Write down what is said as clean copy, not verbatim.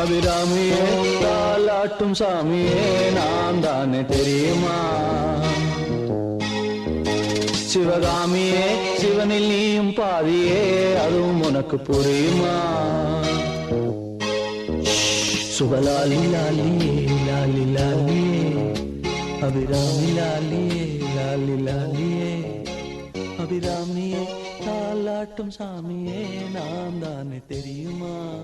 அபிராமியே தாலாட்டும் சாமியே நான் தானே தெரியுமா? சிவகாமியே சிவனில் நீயும் பாதியே அதுவும் உனக்கு புரியுமா? சுபலாலி லாலியே லாலி லாலியே அபிராமி லாலியே லாலி லாலியே அபிராமியே தாலாட்டும் சாமியே நான் தானே தெரியுமா?